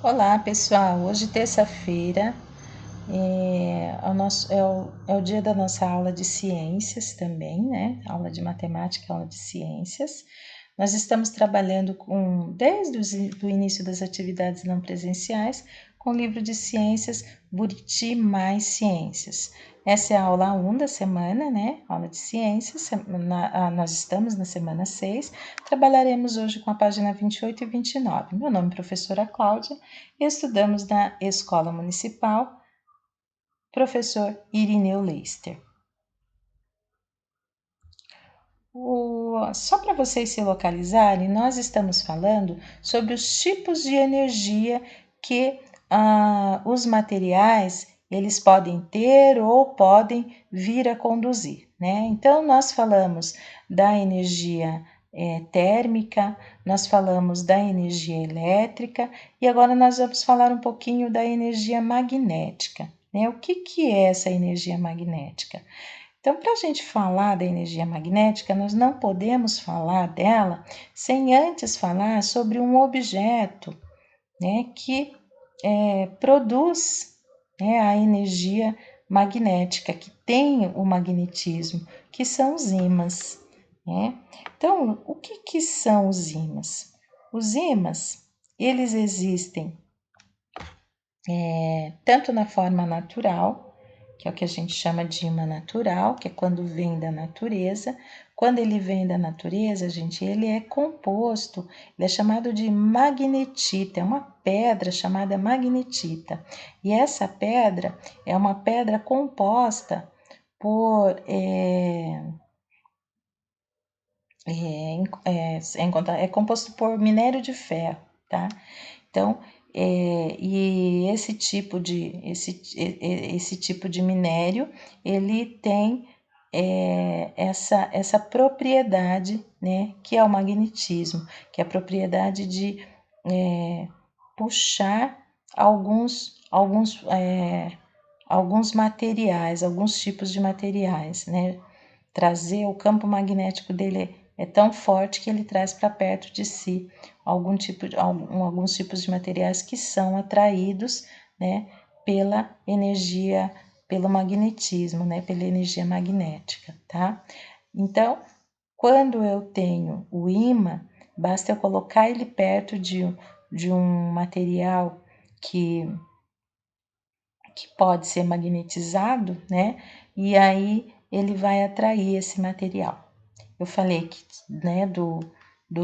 Olá pessoal, hoje terça-feira é o dia da nossa aula de ciências também, né? Aula de matemática, aula de ciências. Nós estamos trabalhando desde o início das atividades não presenciais, com o livro de ciências Buriti Mais Ciências. Essa é a aula 1 da semana, né? Aula de ciências, nós estamos na semana 6, trabalharemos hoje com a página 28 e 29. Meu nome é professora Cláudia e estudamos na Escola Municipal Professor Irineu Leister. Só para vocês se localizarem, nós estamos falando sobre os tipos de energia que os materiais eles podem ter ou podem vir a conduzir, né? Então, nós falamos da energia térmica, nós falamos da energia elétrica e agora nós vamos falar um pouquinho da energia magnética, né? O que é essa energia magnética? Então, para a gente falar da energia magnética, nós não podemos falar dela sem antes falar sobre um objeto, né, que produz, né, a energia magnética, que tem o magnetismo, que são os ímãs, né? Então, o que são os ímãs? Os ímãs, eles existem tanto na forma natural, que é o que a gente chama de imã natural, que é quando vem da natureza. Quando ele vem da natureza, gente, ele é composto, ele é chamado de magnetita, é uma pedra chamada magnetita. E essa pedra é uma pedra composta por é composto por minério de ferro, tá? Então, e esse tipo de minério, ele tem essa propriedade, né, que é o magnetismo, que é a propriedade de puxar alguns materiais, alguns tipos de materiais, né? Trazer o campo magnético dele é tão forte que ele traz para perto de si alguns tipos de materiais que são atraídos, né, pela energia, pelo magnetismo, né, pela energia magnética, tá? Então, quando eu tenho o ímã, basta eu colocar ele perto de um material que pode ser magnetizado, né? E aí ele vai atrair esse material. Eu falei que, né, do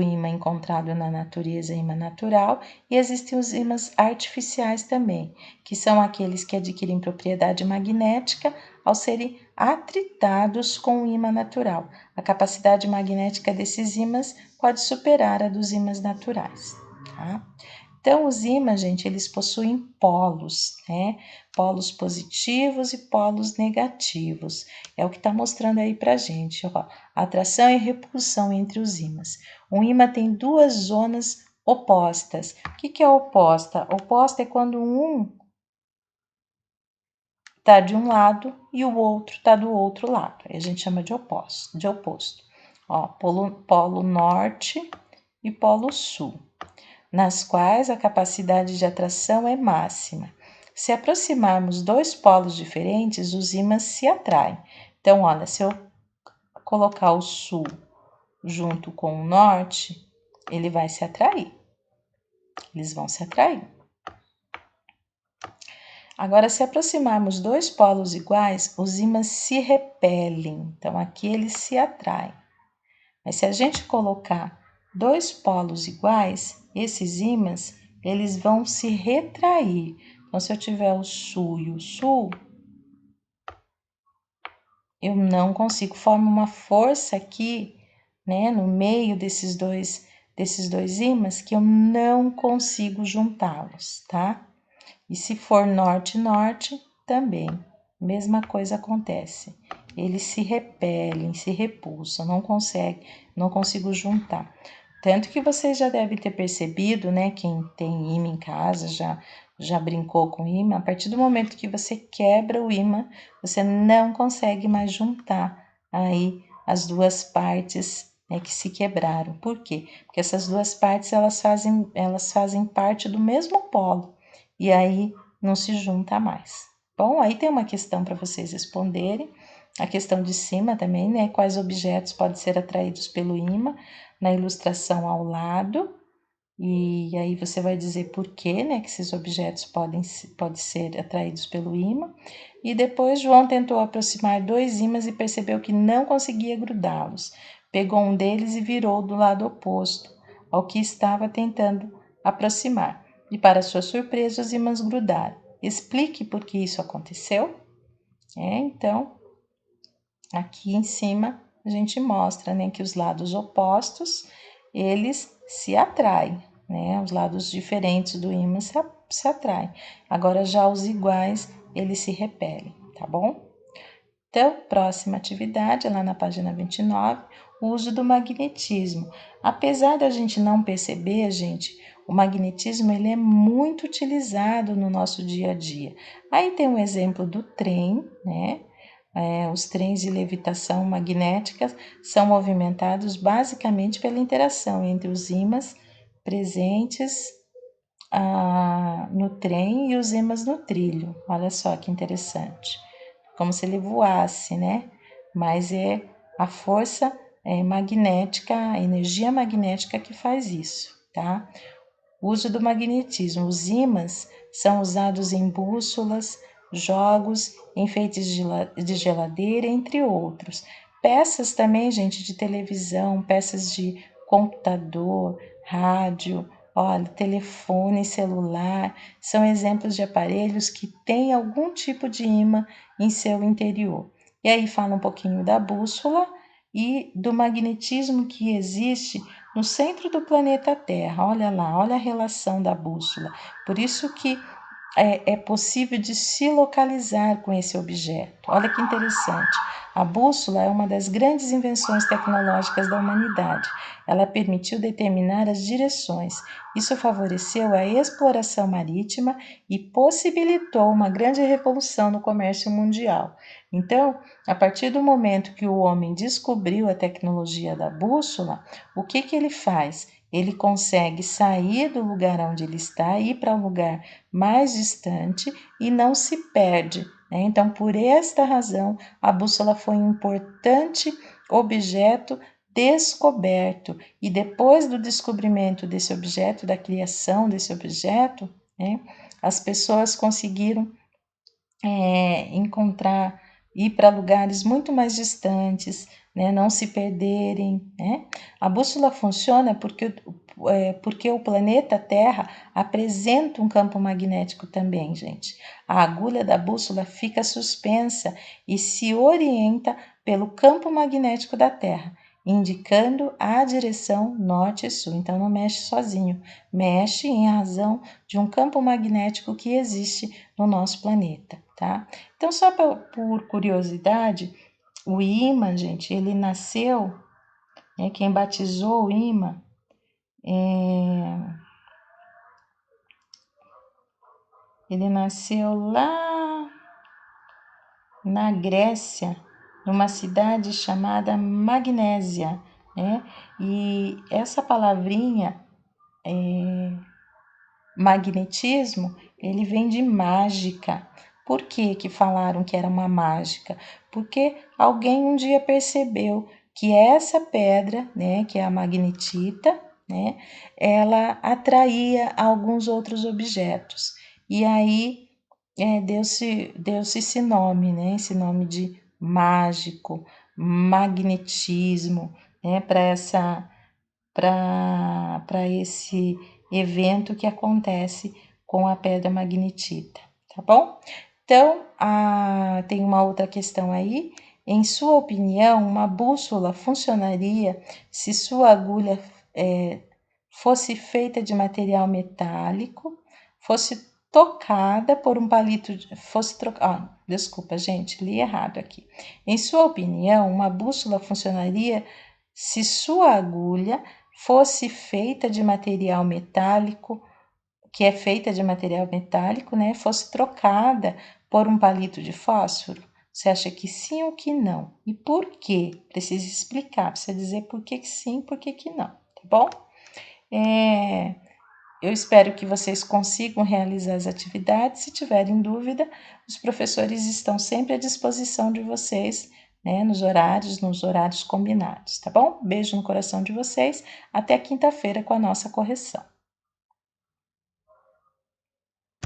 ímã encontrado na natureza, ímã natural, e existem os ímãs artificiais também, que são aqueles que adquirem propriedade magnética ao serem atritados com o ímã natural. A capacidade magnética desses ímãs pode superar a dos ímãs naturais, tá? Então, os ímãs, gente, eles possuem polos, né? Polos positivos e polos negativos. É o que está mostrando aí pra gente, ó. Atração e repulsão entre os ímãs. Um ímã tem duas zonas opostas. O que é oposta? Oposta é quando um está de um lado e o outro está do outro lado. Aí a gente chama de oposto. Ó, polo norte e polo sul, nas quais a capacidade de atração é máxima. Se aproximarmos dois polos diferentes, os ímãs se atraem. Então, olha, se eu colocar o sul junto com o norte, ele vai se atrair. Eles vão se atrair. Agora, se aproximarmos dois polos iguais, os ímãs se repelem. Então, aqui eles se atraem. Mas se a gente colocar dois polos iguais, esses ímãs, eles vão se retrair. Então, se eu tiver o sul e o sul, eu não consigo, forma uma força aqui, né, no meio desses dois ímãs que eu não consigo juntá-los, tá? E se for norte-norte, também, mesma coisa acontece. Eles se repelem, se repulsam, não consigo juntar. Tanto que vocês já devem ter percebido, né? Quem tem ímã em casa já brincou com ímã. A partir do momento que você quebra o ímã, você não consegue mais juntar aí as duas partes né, que se quebraram. Por quê? Porque essas duas partes elas fazem parte do mesmo polo e aí não se junta mais. Bom, aí tem uma questão para vocês responderem. A questão de cima também, né? Quais objetos podem ser atraídos pelo ímã? Na ilustração ao lado. E aí você vai dizer por que, né, que esses objetos podem ser atraídos pelo ímã. E depois João tentou aproximar dois ímãs e percebeu que não conseguia grudá-los. Pegou um deles e virou do lado oposto ao que estava tentando aproximar. E para sua surpresa, os ímãs grudaram. Explique por que isso aconteceu. Então, aqui em cima a gente mostra, né, que os lados opostos eles se atraem, né? Os lados diferentes do ímã se atraem. Agora já os iguais eles se repelem, tá bom? Então, próxima atividade, lá na página 29, o uso do magnetismo. Apesar da gente não perceber, gente, o magnetismo ele é muito utilizado no nosso dia a dia. Aí tem um exemplo do trem, né? Os trens de levitação magnética são movimentados basicamente pela interação entre os ímãs presentes no trem e os ímãs no trilho. Olha só que interessante. Como se ele voasse, né? Mas é a força magnética, a energia magnética que faz isso, tá? Uso do magnetismo. Os ímãs são usados em bússolas, jogos, enfeites de geladeira, entre outros. Peças também, gente, de televisão, peças de computador, rádio, olha, telefone, celular, são exemplos de aparelhos que têm algum tipo de ímã em seu interior. E aí fala um pouquinho da bússola e do magnetismo que existe no centro do planeta Terra. Olha lá, olha a relação da bússola. Por isso que é possível de se localizar com esse objeto. Olha que interessante. A bússola é uma das grandes invenções tecnológicas da humanidade. Ela permitiu determinar as direções. Isso favoreceu a exploração marítima e possibilitou uma grande revolução no comércio mundial. Então, a partir do momento que o homem descobriu a tecnologia da bússola, o que ele faz? Ele consegue sair do lugar onde ele está e ir para um lugar mais distante e não se perde, né? Então, por esta razão, a bússola foi um importante objeto descoberto. E depois do descobrimento desse objeto, da criação desse objeto, né, as pessoas conseguiram encontrar, ir para lugares muito mais distantes, né, não se perderem, né? A bússola funciona porque o planeta Terra apresenta um campo magnético também, gente. A agulha da bússola fica suspensa e se orienta pelo campo magnético da Terra, indicando a direção norte e sul. Então não mexe sozinho, mexe em razão de um campo magnético que existe no nosso planeta, tá? Então, só por curiosidade, o ímã, gente, ele nasceu, quem batizou o ímã, ele nasceu lá na Grécia, numa cidade chamada Magnésia, né? E essa palavrinha, magnetismo, ele vem de mágica. Por que falaram que era uma mágica? Porque alguém um dia percebeu que essa pedra, né, que é a magnetita, né, ela atraía alguns outros objetos. E aí deu-se esse nome, né, esse nome de mágico, magnetismo, né, para esse evento que acontece com a pedra magnetita, tá bom? Então, tem uma outra questão aí. Em sua opinião, uma bússola funcionaria se sua agulha fosse feita de material metálico, fosse tocada por um palito, desculpa, gente, li errado aqui. Em sua opinião, uma bússola funcionaria se sua agulha fosse feita de material metálico, que é feita de material metálico, né, fosse trocada por um palito de fósforo? Você acha que sim ou que não? E por quê? Precisa explicar, precisa dizer por que sim, por que não, tá bom? Eu espero que vocês consigam realizar as atividades. Se tiverem dúvida, os professores estão sempre à disposição de vocês, né, nos horários combinados, tá bom? Beijo no coração de vocês. Até quinta-feira com a nossa correção.